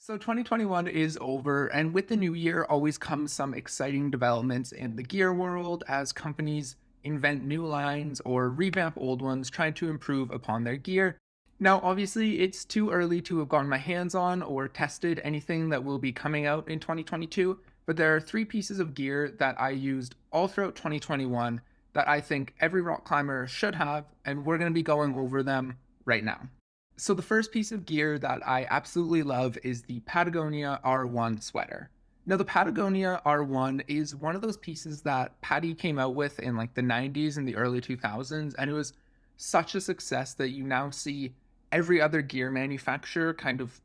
So 2021 is over, and with the new year always comes some exciting developments in the gear world as companies invent new lines or revamp old ones, trying to improve upon their gear. Now, obviously, it's too early to have gotten my hands on or tested anything that will be coming out in 2022, but there are three pieces of gear that I used all throughout 2021 that I think every rock climber should have, and we're going to be going over them right now. So the first piece of gear that I absolutely love is the Patagonia R1 sweater. Now the Patagonia R1 is one of those pieces that Patty came out with in like the 90s and the early 2000s, and it was such a success that you now see every other gear manufacturer kind of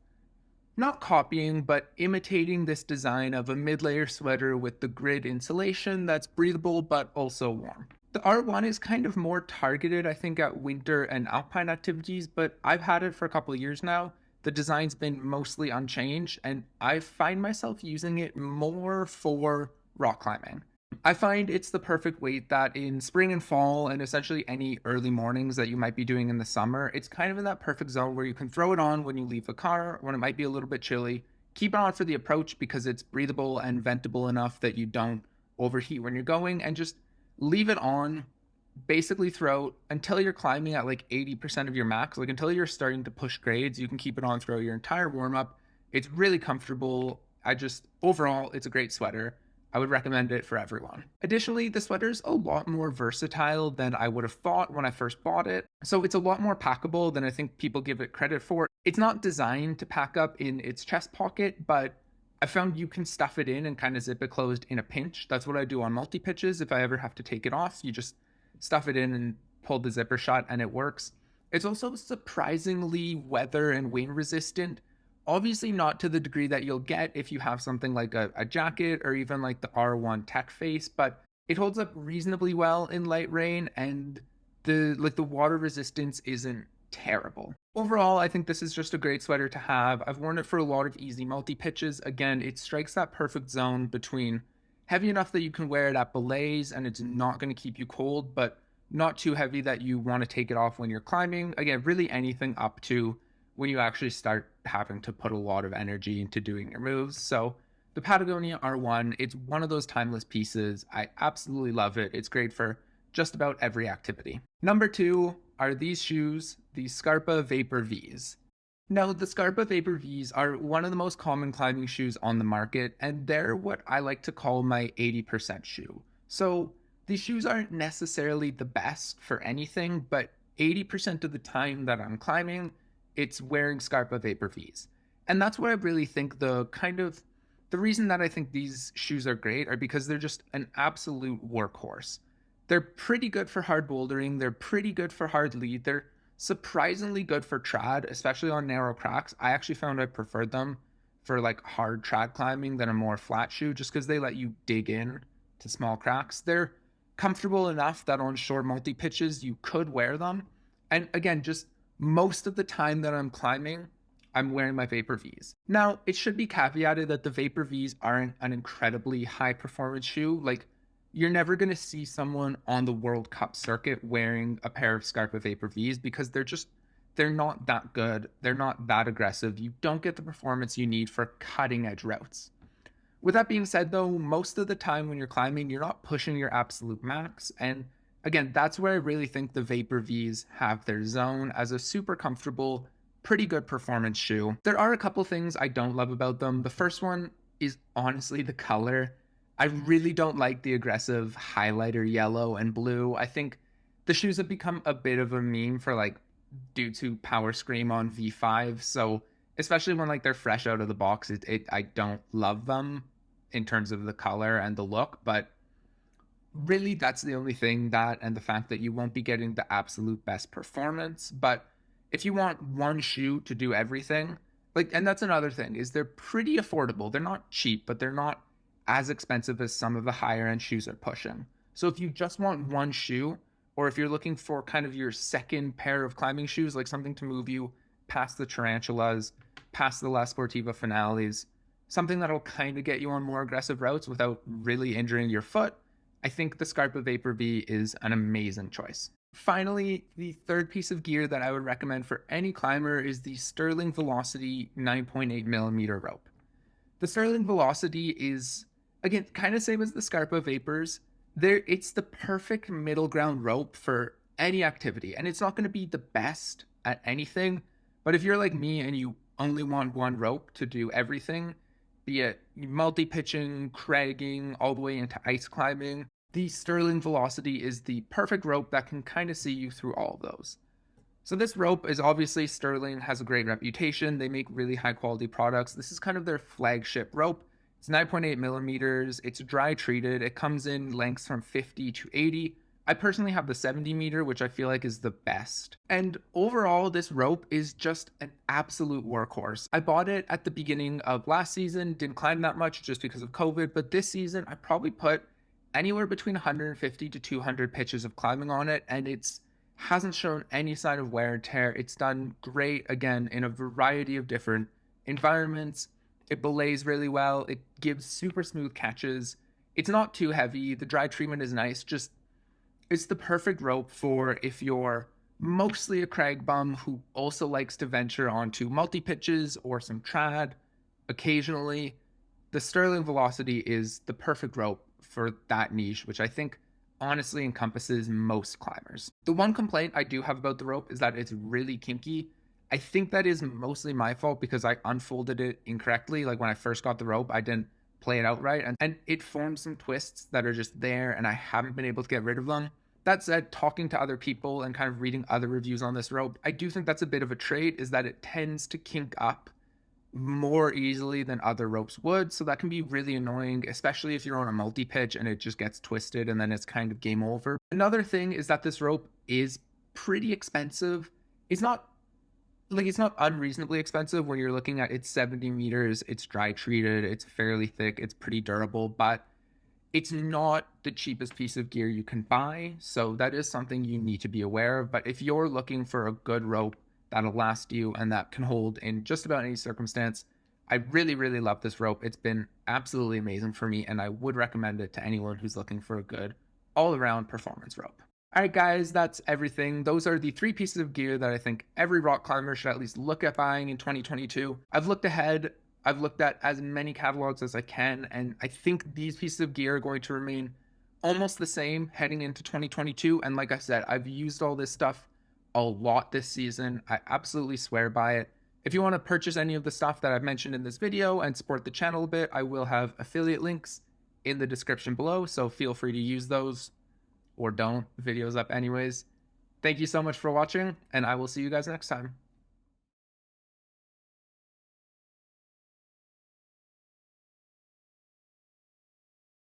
not copying, but imitating this design of a mid-layer sweater with the grid insulation that's breathable but also warm. The R1 is kind of more targeted, I think, at winter and alpine activities, but I've had it for a couple of years now. The design's been mostly unchanged, and I find myself using it more for rock climbing. I find it's the perfect weight that in spring and fall, and essentially any early mornings that you might be doing in the summer, it's kind of in that perfect zone where you can throw it on when you leave the car, when it might be a little bit chilly. Keep it on for the approach because it's breathable and ventable enough that you don't overheat when you're going, and just leave it on basically throughout until you're climbing at like 80% of your max, like until you're starting to push grades. You can keep it on throughout your entire warm up. It's really comfortable. Overall, it's a great sweater. I would recommend it for everyone. Additionally, the sweater's a lot more versatile than I would have thought when I first bought it. So it's a lot more packable than I think people give it credit for. It's not designed to pack up in its chest pocket, but I found you can stuff it in and kind of zip it closed in a pinch. That's what I do on multi pitches. If I ever have to take it off, you just stuff it in and pull the zipper shut and it works. It's also surprisingly weather and wind resistant. Obviously, not to the degree that you'll get if you have something like a jacket or even like the R1 Tech Face, but it holds up reasonably well in light rain, and the water resistance isn't terrible. Overall, I think this is just a great sweater to have. I've worn it for a lot of easy multi pitches. Again, it strikes that perfect zone between heavy enough that you can wear it at belays and it's not going to keep you cold, but not too heavy that you want to take it off when you're climbing. Again, really anything up to when you actually start having to put a lot of energy into doing your moves. So the Patagonia R1, it's one of those timeless pieces. I absolutely love it. It's great for just about every activity. Number two are these shoes, the Scarpa Vapor Vs. Now, the Scarpa Vapor Vs are one of the most common climbing shoes on the market, and they're what I like to call my 80% shoe. So these shoes aren't necessarily the best for anything, but 80% of the time that I'm climbing, it's wearing Scarpa Vapor Vs. And that's what I really think the reason that I think these shoes are great are because they're just an absolute workhorse. They're pretty good for hard bouldering. They're pretty good for hard lead. They're surprisingly good for trad, especially on narrow cracks. I actually found I preferred them for like hard trad climbing than a more flat shoe just because they let you dig in to small cracks. They're comfortable enough that on short multi pitches you could wear them. And again, just most of the time that I'm climbing, I'm wearing my Vapor Vs. Now, it should be caveated that the Vapor Vs aren't an incredibly high performance shoe. Like, you're never going to see someone on the World Cup circuit wearing a pair of Scarpa Vapor Vs because they're not that good. They're not that aggressive. You don't get the performance you need for cutting edge routes. With that being said, though, most of the time when you're climbing, you're not pushing your absolute max. And again, that's where I really think the Vapor Vs have their zone as a super comfortable, pretty good performance shoe. There are a couple things I don't love about them. The first one is honestly the color. I really don't like the aggressive highlighter yellow and blue. I think the shoes have become a bit of a meme for like dudes who power scream on V5. So especially when like they're fresh out of the box, I don't love them in terms of the color and the look, but really that's the only thing, that and the fact that you won't be getting the absolute best performance. But if you want one shoe to do everything, like, and that's another thing, is they're pretty affordable. They're not cheap, but they're not as expensive as some of the higher end shoes are pushing. So if you just want one shoe, or if you're looking for kind of your second pair of climbing shoes, like something to move you past the tarantulas, past the La Sportiva finales, something that'll kind of get you on more aggressive routes without really injuring your foot, I think the Scarpa Vapor V is an amazing choice. Finally, the third piece of gear that I would recommend for any climber is the Sterling Velocity 9.8 millimeter rope. The Sterling Velocity is, again, kind of same as the Scarpa Vapors. It's the perfect middle ground rope for any activity, and it's not going to be the best at anything. But if you're like me and you only want one rope to do everything, be it multi pitching, cragging, all the way into ice climbing, the Sterling Velocity is the perfect rope that can kind of see you through all of those. So this rope is obviously Sterling has a great reputation. They make really high quality products. This is kind of their flagship rope. It's 9.8 millimeters. It's dry treated. It comes in lengths from 50 to 80. I personally have the 70 meter, which I feel like is the best. And overall, this rope is just an absolute workhorse. I bought it at the beginning of last season, didn't climb that much just because of COVID, but this season I probably put anywhere between 150 to 200 pitches of climbing on it, and it's hasn't shown any sign of wear and tear. It's done great, again, in a variety of different environments. It belays really well. It gives super smooth catches. It's not too heavy. The dry treatment is nice. Just, it's the perfect rope for if you're mostly a crag bum who also likes to venture onto multi-pitches or some trad occasionally. The Sterling Velocity is the perfect rope for that niche, which I think honestly encompasses most climbers. The one complaint I do have about the rope is that it's really kinky. I think that is mostly my fault because I unfolded it incorrectly. Like when I first got the rope, I didn't play it out right, and it forms some twists that are just there, and I haven't been able to get rid of them. That said, talking to other people and kind of reading other reviews on this rope, I do think that's a bit of a trait, is that it tends to kink up more easily than other ropes would. So that can be really annoying, especially if you're on a multi-pitch and it just gets twisted and then it's kind of game over. Another thing is that this rope is pretty expensive. It's not it's not unreasonably expensive when you're looking at it's 70 meters, it's dry treated, it's fairly thick, it's pretty durable, but it's not the cheapest piece of gear you can buy. So that is something you need to be aware of. But if you're looking for a good rope that'll last you and that can hold in just about any circumstance, I really, really love this rope. It's been absolutely amazing for me, and I would recommend it to anyone who's looking for a good all-around performance rope. All right, guys, that's everything. Those are the three pieces of gear that I think every rock climber should at least look at buying in 2022. I've looked ahead. I've looked at as many catalogs as I can, and I think these pieces of gear are going to remain almost the same heading into 2022. And like I said, I've used all this stuff a lot this season. I absolutely swear by it. If you want to purchase any of the stuff that I've mentioned in this video and support the channel a bit, I will have affiliate links in the description below, so feel free to use those, or don't. The video's up anyways. Thank you so much for watching, and I will see you guys next time.